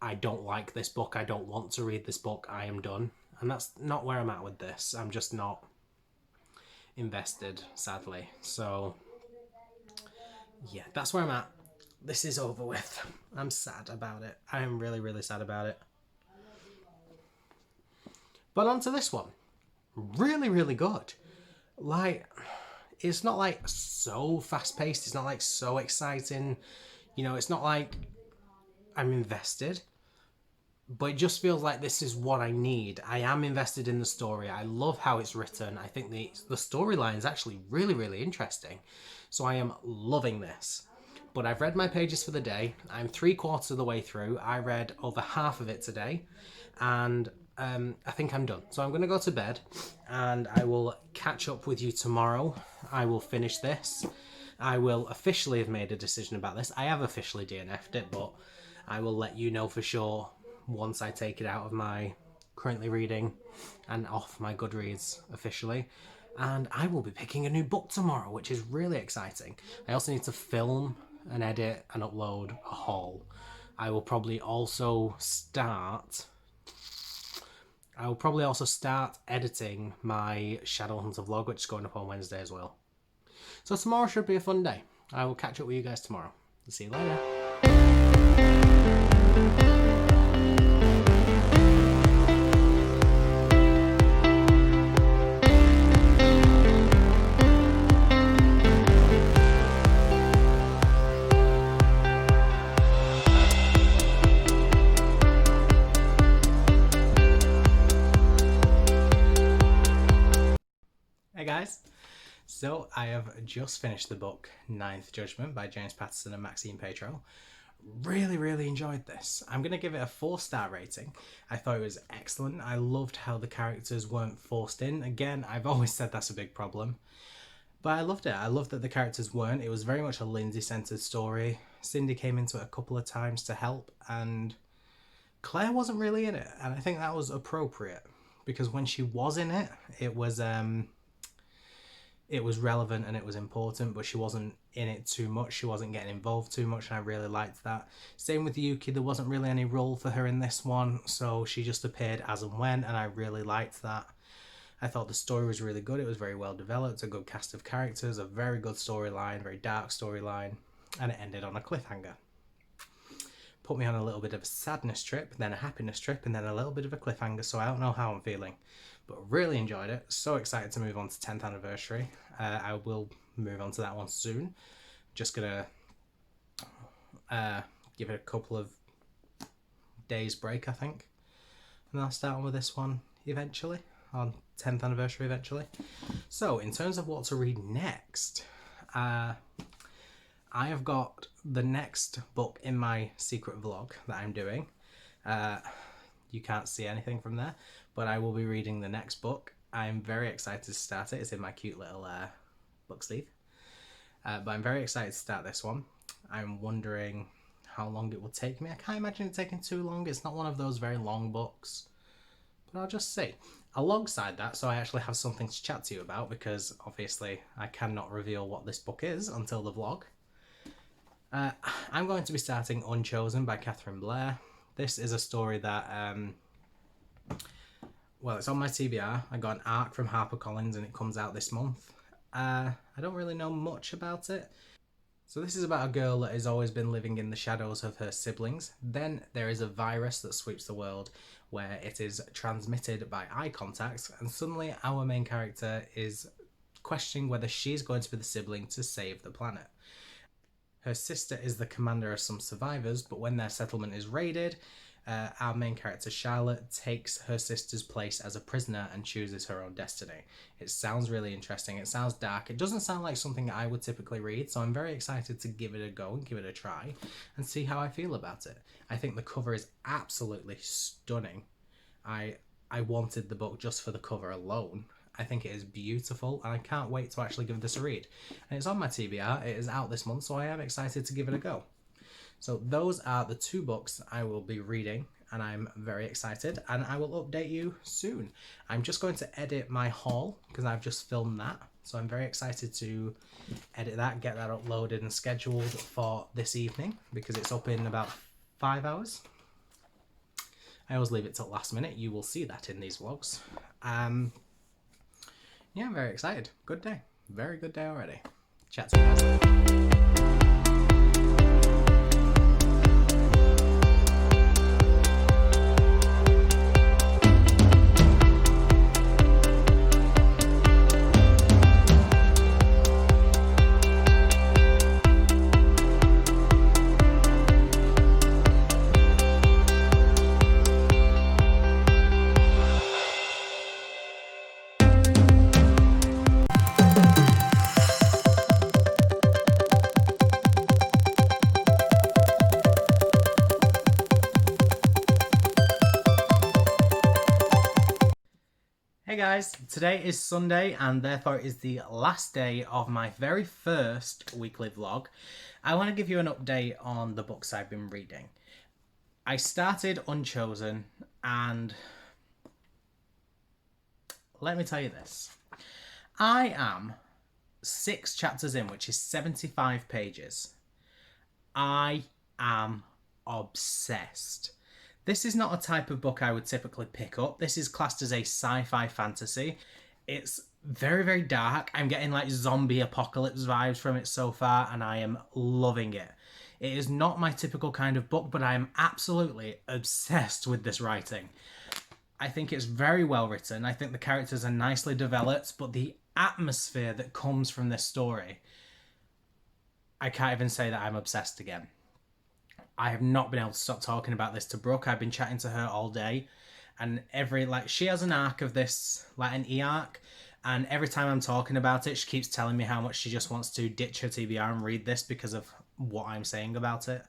I don't like this book, I don't want to read this book, I am done. And that's not where I'm at with this. I'm just not invested, sadly. So yeah, that's where I'm at. This is over with. I'm sad about it. I am really, really sad about it. But on to this one. Really, really good. Like, it's not like so fast paced, it's not like so exciting, you know, it's not like I'm invested, but it just feels like this is what I need. I am invested in the story. I love how it's written. I think the storyline is actually really, really interesting. So I am loving this. But I've read my pages for the day. I'm 3/4 of the way through. I read over half of it today, and I think I'm done. So I'm going to go to bed, and I will catch up with you tomorrow. I will finish this. I will officially have made a decision about this. I have officially DNF'd it, but I will let you know for sure once I take it out of my currently reading and off my Goodreads officially. And I will be picking a new book tomorrow, which is really exciting. I also need to film and edit and upload a haul. I will probably also start editing my Shadowhunter vlog, which is going up on Wednesday as well. So tomorrow should be a fun day. I will catch up with you guys tomorrow. See you later. Hey guys, so I have just finished the book Ninth Judgment by James Patterson and Maxine Petro. Really, really enjoyed this. I'm going to give it a 4-star rating. I thought it was excellent. I loved how the characters weren't forced in. Again, I've always said that's a big problem. But I loved it. I loved that the characters weren't. It was very much a Lindsay-centered story. Cindy came into it a couple of times to help, and Claire wasn't really in it. And I think that was appropriate, because when she was in it, it was relevant and it was important, but she wasn't in it too much. She wasn't getting involved too much, and I really liked that. Same with Yuki. There wasn't really any role for her in this one, so she just appeared as and when, and I really liked that. I thought the story was really good. It was very well developed, a good cast of characters, a very good storyline, very dark storyline, and it ended on a cliffhanger. Put me on a little bit of a sadness trip, then a happiness trip, and then a little bit of a cliffhanger, so I don't know how I'm feeling. But really enjoyed it. So excited to move on to 10th anniversary. I will move on to that one soon. Just gonna give it a couple of days break, I think, and I'll start on with this one eventually, on 10th anniversary eventually. So in terms of what to read next, I have got the next book in my secret vlog that I'm doing. You can't see anything from there, but I will be reading the next book. I'm very excited to start it. It's in my cute little book sleeve. But I'm very excited to start this one. I'm wondering how long it will take me. I can't imagine it taking too long. It's not one of those very long books, but I'll just see. Alongside that, so I actually have something to chat to you about, because obviously I cannot reveal what this book is until the vlog. I'm going to be starting Unchosen by Catherine Blair. This is a story that, well, it's on my TBR. I got an ARC from HarperCollins and it comes out this month. I don't really know much about it. So this is about a girl that has always been living in the shadows of her siblings. Then there is a virus that sweeps the world where it is transmitted by eye contact, and suddenly our main character is questioning whether she's going to be the sibling to save the planet. Her sister is the commander of some survivors, but when their settlement is raided, our main character Charlotte takes her sister's place as a prisoner and chooses her own destiny. It sounds really interesting. It sounds dark. It doesn't sound like something I would typically read, so I'm very excited to give it a go and give it a try and see how I feel about it. I think the cover is absolutely stunning. I wanted the book just for the cover alone. I think it is beautiful and I can't wait to actually give this a read. And it's on my TBR. It is out this month, so I am excited to give it a go. So those are the two books I will be reading, and I'm very excited, and I will update you soon. I'm just going to edit my haul because I've just filmed that, so I'm very excited to edit that, get that uploaded and scheduled for this evening because it's up in about 5 hours. I always leave it till last minute. You will see that in these vlogs. Yeah, I'm very excited. Good day. Very good day already. Chat to you guys later. Hey guys, today is Sunday and therefore it is the last day of my very first weekly vlog. I want to give you an update on the books I've been reading. I started Unchosen and let me tell you this. I am 6 chapters in, which is 75 pages. I am obsessed. This is not a type of book I would typically pick up. This is classed as a sci-fi fantasy. It's very, very dark. I'm getting like zombie apocalypse vibes from it so far, and I am loving it. It is not my typical kind of book, but I am absolutely obsessed with this writing. I think it's very well written. I think the characters are nicely developed, but the atmosphere that comes from this story, I can't even say that I'm obsessed again. I have not been able to stop talking about this to Brooke. I've been chatting to her all day, and she has an arc of this, like an e-arc, and every time I'm talking about it, she keeps telling me how much she just wants to ditch her TBR and read this because of what I'm saying about it.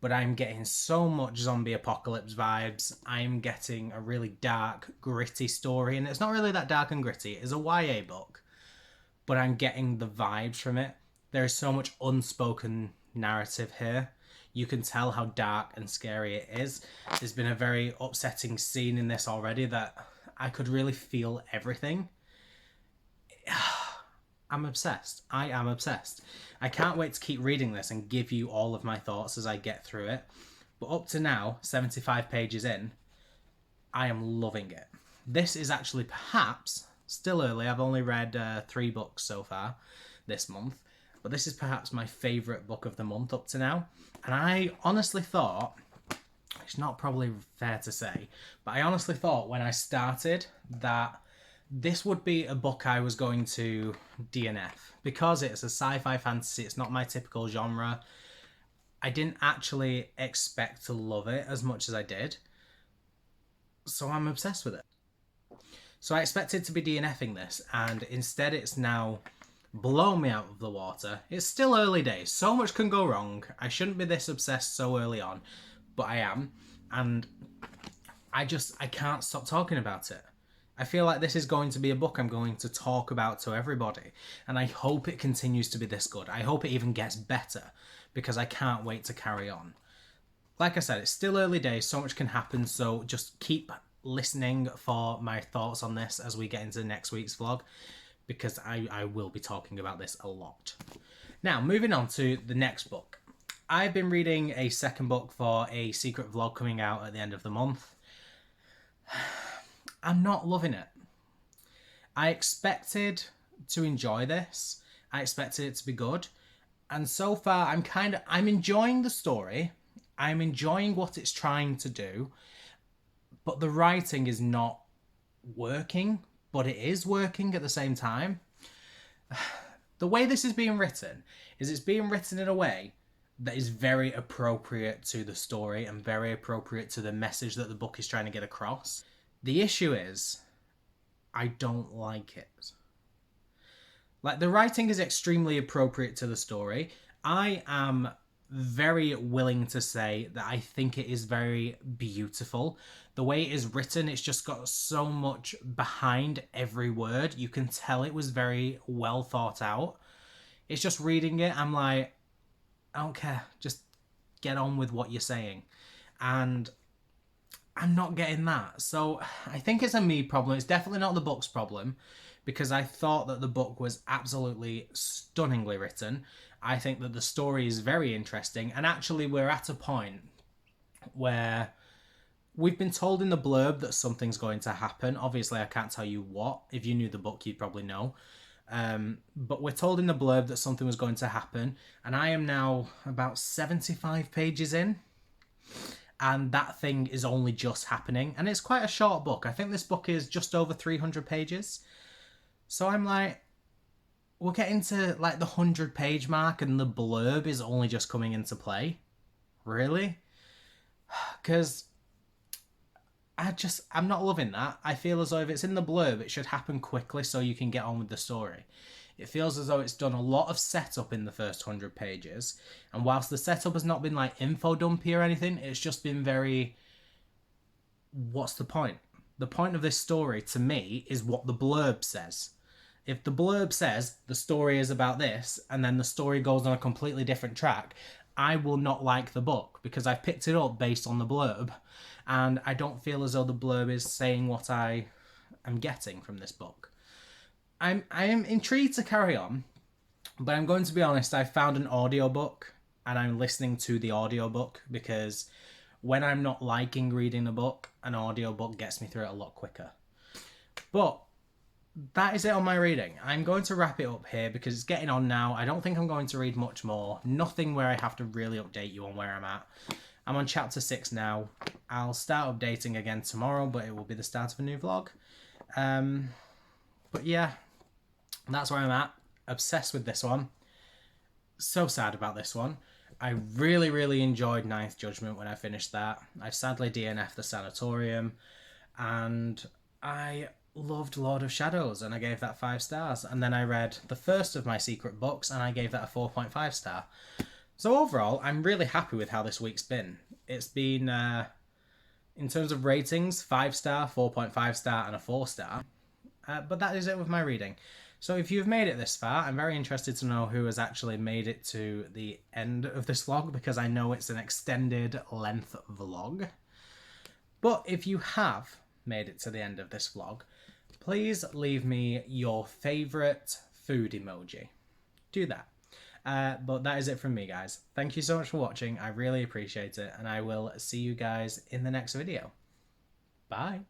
But I'm getting so much zombie apocalypse vibes. I'm getting a really dark, gritty story, and it's not really that dark and gritty. It's a YA book, but I'm getting the vibes from it. There is so much unspoken narrative here. You can tell how dark and scary it is. There's been a very upsetting scene in this already that I could really feel everything. I'm obsessed. I am obsessed. I can't wait to keep reading this and give you all of my thoughts as I get through it. But up to now, 75 pages in, I am loving it. This is actually perhaps, still early, I've only read 3 books so far this month, but this is perhaps my favourite book of the month up to now. And I honestly thought, it's not probably fair to say, but I honestly thought when I started that this would be a book I was going to DNF. Because it's a sci-fi fantasy, it's not my typical genre. I didn't actually expect to love it as much as I did. So I'm obsessed with it. So I expected to be DNFing this, and instead it's now blown me out of the water. It's still early days. So much can go wrong. I shouldn't be this obsessed so early on, but I am. And I can't stop talking about it. I feel like this is going to be a book I'm going to talk about to everybody. And I hope it continues to be this good. I hope it even gets better because I can't wait to carry on. Like I said, it's still early days. So much can happen. So just keep listening for my thoughts on this as we get into next week's vlog, because I will be talking about this a lot. Now, moving on to the next book. I've been reading a second book for a secret vlog coming out at the end of the month. I'm not loving it. I expected to enjoy this. I expected it to be good. And so far, I'm enjoying the story. I'm enjoying what it's trying to do. But the writing is not working, but it is working at the same time. The way this is being written is it's being written in a way that is very appropriate to the story and very appropriate to the message that the book is trying to get across. The issue is, I don't like it. Like, the writing is extremely appropriate to the story. I am very willing to say that I think it is very beautiful. The way it is written, it's just got so much behind every word. You can tell it was very well thought out. It's just reading it, I'm like, I don't care. Just get on with what you're saying. And I'm not getting that. So I think it's a me problem. It's definitely not the book's problem, because I thought that the book was absolutely stunningly written. I think that the story is very interesting. And actually, we're at a point where we've been told in the blurb that something's going to happen. Obviously, I can't tell you what. If you knew the book, you'd probably know. But we're told in the blurb that something was going to happen. And I am now about 75 pages in. And that thing is only just happening. And it's quite a short book. I think this book is just over 300 pages. So I'm like, we're getting to like the 100-page mark and the blurb is only just coming into play. Really? Because I'm not loving that. I feel as though if it's in the blurb, it should happen quickly so you can get on with the story. It feels as though it's done a lot of setup in the first 100 pages. And whilst the setup has not been like info dumpy or anything, it's just been very... What's the point? The point of this story, to me, is what the blurb says. If the blurb says the story is about this, and then the story goes on a completely different track, I will not like the book, because I've picked it up based on the blurb. And I don't feel as though the blurb is saying what I am getting from this book. I am intrigued to carry on, but I'm going to be honest, I found an audiobook and I'm listening to the audiobook, because when I'm not liking reading a book, an audiobook gets me through it a lot quicker. But that is it on my reading. I'm going to wrap it up here because it's getting on now. I don't think I'm going to read much more. Nothing where I have to really update you on where I'm at. I'm on chapter 6 now. I'll start updating again tomorrow, but it will be the start of a new vlog. But yeah, that's where I'm at. Obsessed with this one. So sad about this one. I really, really enjoyed Ninth Judgment when I finished that. I sadly DNF'd the Sanatorium. And I loved Lord of Shadows and I gave that 5 stars. And then I read the first of my secret books and I gave that a 4.5 star. So overall, I'm really happy with how this week's been. It's been, in terms of ratings, 5 star, 4.5 star and a 4 star. But that is it with my reading. So if you've made it this far, I'm very interested to know who has actually made it to the end of this vlog, because I know it's an extended length vlog. But if you have made it to the end of this vlog, please leave me your favourite food emoji. Do that. But that is it from me, guys. Thank you so much for watching. I really appreciate it. And I will see you guys in the next video. Bye.